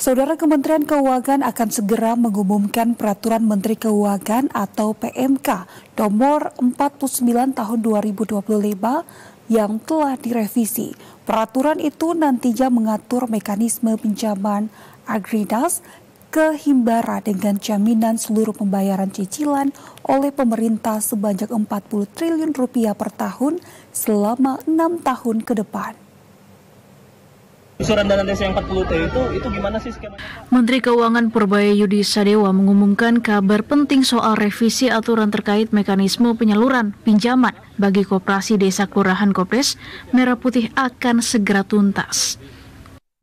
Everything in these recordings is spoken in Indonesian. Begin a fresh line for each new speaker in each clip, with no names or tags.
Saudara, Kementerian Keuangan akan segera mengumumkan Peraturan Menteri Keuangan atau PMK nomor 49 tahun 2025 yang telah direvisi. Peraturan itu nantinya mengatur mekanisme pinjaman Agrinas ke Himbara dengan jaminan seluruh pembayaran cicilan oleh pemerintah sebanyak 40 triliun rupiah per tahun selama 6 tahun ke depan.
Iuran dana desa yang 40T itu gimana sih skemanya?
Menteri Keuangan Purbaya Sadewa mengumumkan kabar penting soal revisi aturan terkait mekanisme penyaluran pinjaman bagi koperasi desa kelurahan Kopres Merah Putih akan segera tuntas.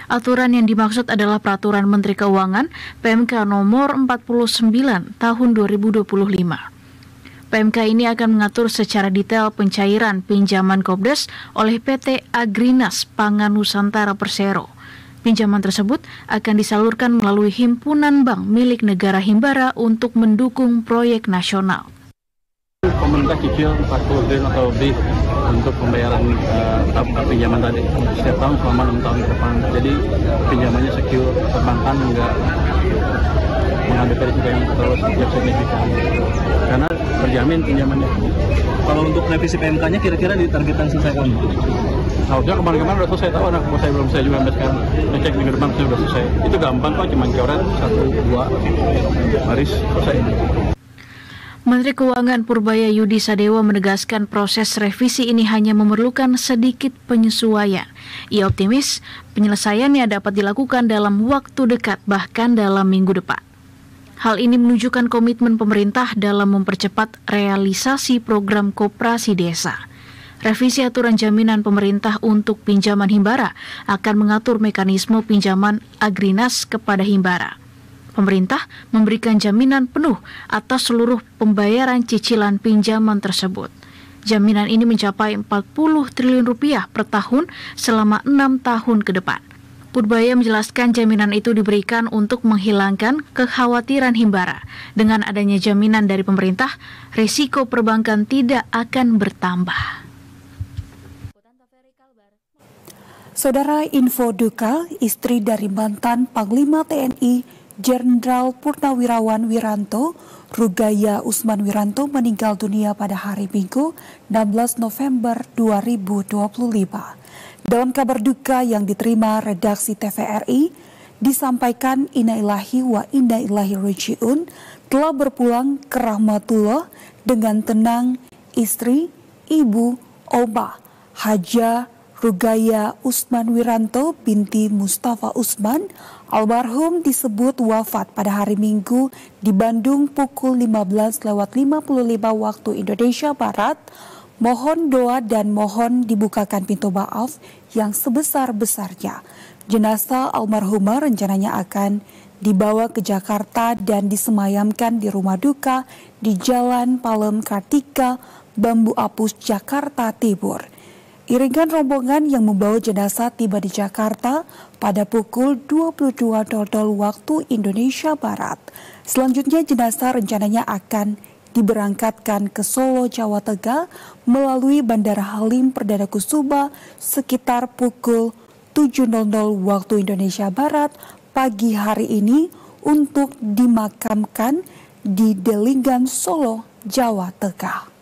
Aturan yang dimaksud adalah Peraturan Menteri Keuangan PMK nomor 49 tahun 2025. PMK ini akan mengatur secara detail pencairan pinjaman Kopdes oleh PT Agrinas Pangan Nusantara Persero. Pinjaman tersebut akan disalurkan melalui himpunan bank milik negara Himbara untuk mendukung proyek nasional.
Pemerintah cicil 40 triliun atau lebih untuk pembayaran pinjaman tadi setiap tahun selama 6 tahun ke depan. Jadi pinjamannya secure, perbankan enggak menghadapi risiko yang terlalu signifikan karena terjamin pinjamannya.
Kalau untuk revisi PMK-nya kira-kira ditargetkan selesai kapan?
Harusnya kemarin-kemarin udah selesai, tahu anak saya belum selesai juga sampai sekarang. Ngecek minggu depan saya udah selesai. Itu gampang kok, cuma coret 1-2 baris selesai.
Menteri Keuangan Purbaya Sadewa menegaskan proses revisi ini hanya memerlukan sedikit penyesuaian. Ia optimis penyelesaiannya dapat dilakukan dalam waktu dekat, bahkan dalam minggu depan. Hal ini menunjukkan komitmen pemerintah dalam mempercepat realisasi program koperasi desa. Revisi aturan jaminan pemerintah untuk pinjaman Himbara akan mengatur mekanisme pinjaman Agrinas kepada Himbara. Pemerintah memberikan jaminan penuh atas seluruh pembayaran cicilan pinjaman tersebut. Jaminan ini mencapai 40 triliun rupiah per tahun selama 6 tahun ke depan. Purbaya menjelaskan jaminan itu diberikan untuk menghilangkan kekhawatiran Himbara. Dengan adanya jaminan dari pemerintah, risiko perbankan tidak akan bertambah.
Saudara, info duka, istri dari mantan Panglima TNI Jenderal Purnawirawan Wiranto, Rugaya Usman Wiranto meninggal dunia pada hari Minggu 16 November 2025. Dalam kabar duka yang diterima redaksi TVRI, disampaikan Inna Ilahi wa Inna Ilahi Raji'un telah berpulang ke rahmatullah dengan tenang istri, ibu, Oma, Haja Rugaya Usman Wiranto binti Mustafa Usman. Almarhum disebut wafat pada hari Minggu di Bandung pukul 15.55 waktu Indonesia Barat. Mohon doa dan mohon dibukakan pintu maaf yang sebesar-besarnya. Jenazah almarhumah rencananya akan dibawa ke Jakarta dan disemayamkan di rumah duka di Jalan Palem Kartika, Bambu Apus, Jakarta Timur. Iringan rombongan yang membawa jenazah tiba di Jakarta pada pukul 22.00 waktu Indonesia Barat. Selanjutnya jenazah rencananya akan diberangkatkan ke Solo, Jawa Tengah melalui Bandara Halim Perdana Kusuma sekitar pukul 7.00 waktu Indonesia Barat pagi hari ini untuk dimakamkan di Delinggan, Solo, Jawa Tengah.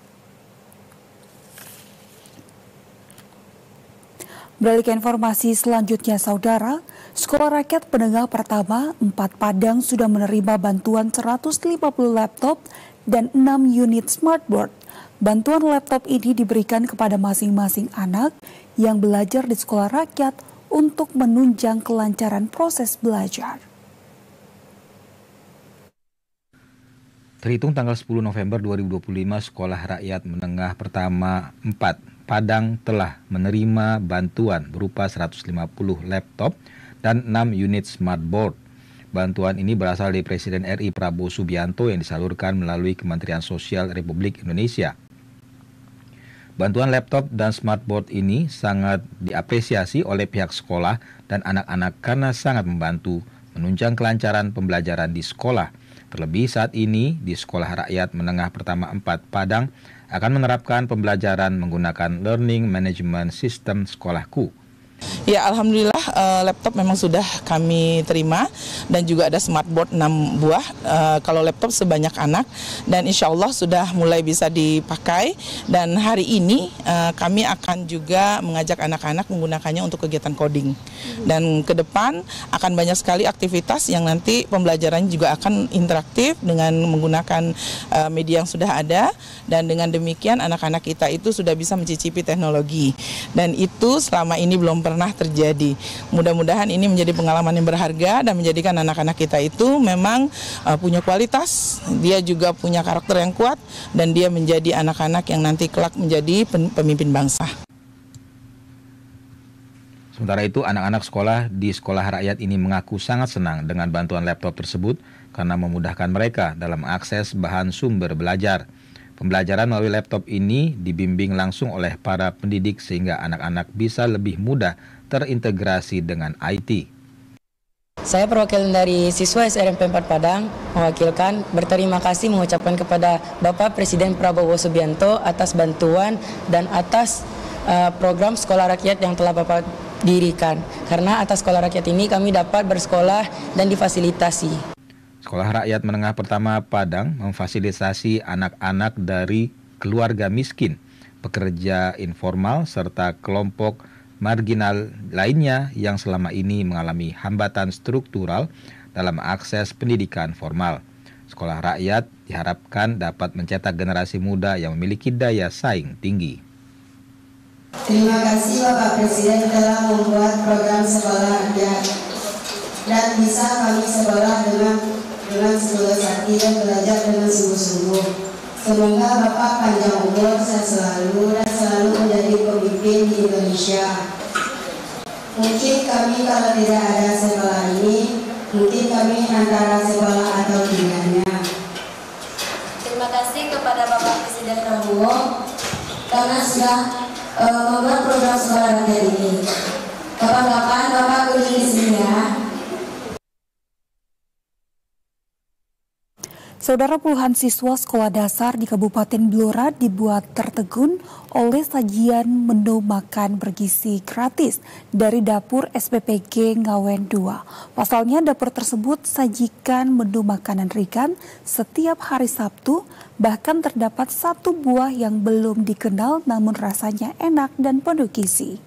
Beralih ke informasi selanjutnya, Saudara, Sekolah Rakyat Menengah Pertama 4 Padang sudah menerima bantuan 150 laptop dan 6 unit smartboard. Bantuan laptop ini diberikan kepada masing-masing anak yang belajar di sekolah rakyat untuk menunjang kelancaran proses belajar.
Terhitung tanggal 10 November 2025, Sekolah Rakyat Menengah Pertama 4 Padang telah menerima bantuan berupa 150 laptop dan 6 unit smartboard. Bantuan ini berasal dari Presiden RI Prabowo Subianto yang disalurkan melalui Kementerian Sosial Republik Indonesia. Bantuan laptop dan smartboard ini sangat diapresiasi oleh pihak sekolah dan anak-anak karena sangat membantu menunjang kelancaran pembelajaran di sekolah. Terlebih saat ini di Sekolah Rakyat Menengah Pertama 4 Padang akan menerapkan pembelajaran menggunakan Learning Management System Sekolahku.
Ya, alhamdulillah laptop memang sudah kami terima dan juga ada smartboard 6 buah. Kalau laptop sebanyak anak dan insya Allah sudah mulai bisa dipakai dan hari ini kami akan juga mengajak anak-anak menggunakannya untuk kegiatan coding. Dan ke depan akan banyak sekali aktivitas yang nanti pembelajarannya juga akan interaktif dengan menggunakan media yang sudah ada dan dengan demikian anak-anak kita itu sudah bisa mencicipi teknologi dan itu selama ini belum pernah terjadi. Mudah-mudahan ini menjadi pengalaman yang berharga dan menjadikan anak-anak kita itu memang punya kualitas, dia juga punya karakter yang kuat dan dia menjadi anak-anak yang nanti kelak menjadi pemimpin bangsa.
Sementara itu, anak-anak sekolah di sekolah rakyat ini mengaku sangat senang dengan bantuan laptop tersebut karena memudahkan mereka dalam akses bahan sumber belajar. Pembelajaran melalui laptop ini dibimbing langsung oleh para pendidik sehingga anak-anak bisa lebih mudah terintegrasi dengan IT.
Saya perwakilan dari siswa SRMP 4 Padang mewakilkan berterima kasih mengucapkan kepada Bapak Presiden Prabowo Subianto atas bantuan dan atas program sekolah rakyat yang telah Bapak dirikan. Karena atas sekolah rakyat ini kami dapat bersekolah dan difasilitasi.
Sekolah Rakyat Menengah Pertama Padang memfasilitasi anak-anak dari keluarga miskin, pekerja informal, serta kelompok marginal lainnya yang selama ini mengalami hambatan struktural dalam akses pendidikan formal. Sekolah Rakyat diharapkan dapat mencetak generasi muda yang memiliki daya saing tinggi.
Terima kasih Bapak Presiden telah membuat program sekolah rakyat dan bisa kami sekolah dengan seluruh hati dan belajar dengan sungguh-sungguh. Semoga Bapak panjang umur, sehat selalu dan selalu menjadi pemimpin di Indonesia. Mungkin kami kalau tidak ada sekolah ini, mungkin kami antara sekolah atau tidaknya.
Terima kasih kepada Bapak Presiden Prabowo karena sudah membuat program sekolah rakyat ini. Kapan-kapan Bapak kunjungi di sini ya.
Saudara, puluhan siswa sekolah dasar di Kabupaten Blora dibuat tertegun oleh sajian menu makan bergizi gratis dari dapur SPPG Ngawen 2. Pasalnya dapur tersebut sajikan menu makanan ringan setiap hari Sabtu, bahkan terdapat satu buah yang belum dikenal namun rasanya enak dan penuh gizi.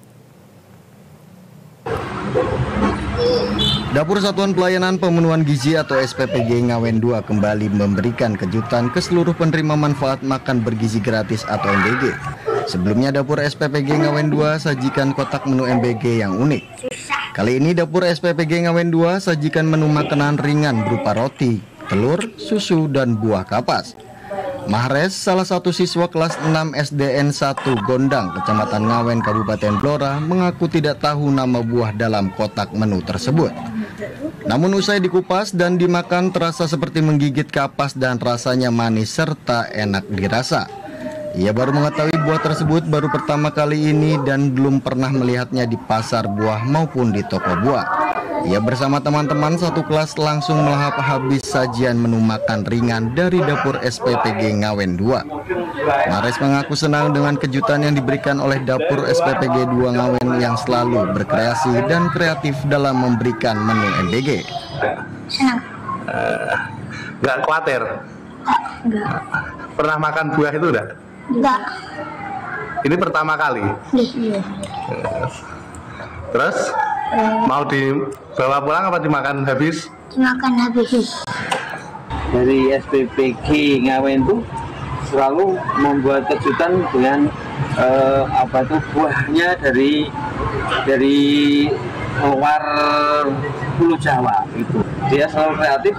Dapur Satuan Pelayanan Pemenuhan Gizi atau SPPG Ngawen 2 kembali memberikan kejutan ke seluruh penerima manfaat makan bergizi gratis atau MBG. Sebelumnya Dapur SPPG Ngawen 2 sajikan kotak menu MBG yang unik. Kali ini Dapur SPPG Ngawen 2 sajikan menu makanan ringan berupa roti, telur, susu, dan buah kapas. Mahres, salah satu siswa kelas 6 SDN 1 Gondang, Kecamatan Ngawen, Kabupaten Blora, mengaku tidak tahu nama buah dalam kotak menu tersebut. Namun usai dikupas dan dimakan terasa seperti menggigit kapas dan rasanya manis serta enak dirasa. Ia baru mengetahui buah tersebut baru pertama kali ini dan belum pernah melihatnya di pasar buah maupun di toko buah. Ia bersama teman-teman satu kelas langsung melahap habis sajian menu makan ringan dari dapur SPPG Ngawen 2. Mares mengaku senang dengan kejutan yang diberikan oleh dapur SPPG 2 Ngawen yang selalu berkreasi dan kreatif dalam memberikan menu MBG.
Senang.
Nggak khawatir?
Enggak.
Pernah makan buah itu udah?
Enggak.
Ini pertama kali?
Iya.
Terus? Mau dibawa pulang apa dimakan habis?
Dimakan habis.
Dari SPPG Ngawen itu selalu membuat kejutan dengan buahnya dari luar Pulau Jawa gitu. Dia selalu kreatif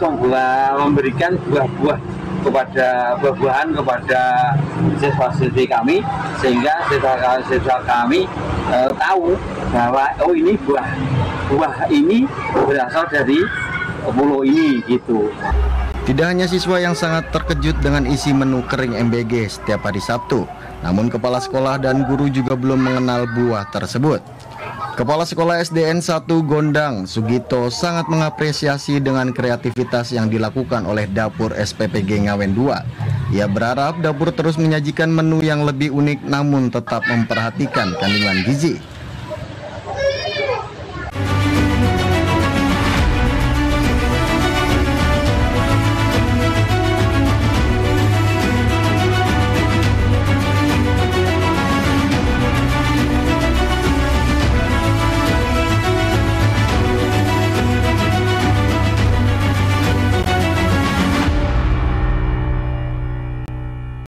memberikan buah-buahan kepada siswa-siswi kami sehingga siswa kami tahu bahwa ini buah ini berasal dari pulau ini gitu.
Tidak hanya siswa yang sangat terkejut dengan isi menu kering MBG setiap hari Sabtu, namun kepala sekolah dan guru juga belum mengenal buah tersebut. Kepala Sekolah SDN 1 Gondang, Sugito, sangat mengapresiasi dengan kreativitas yang dilakukan oleh dapur SPPG Ngawen 2. Ia berharap dapur terus menyajikan menu yang lebih unik namun tetap memperhatikan kandungan gizi.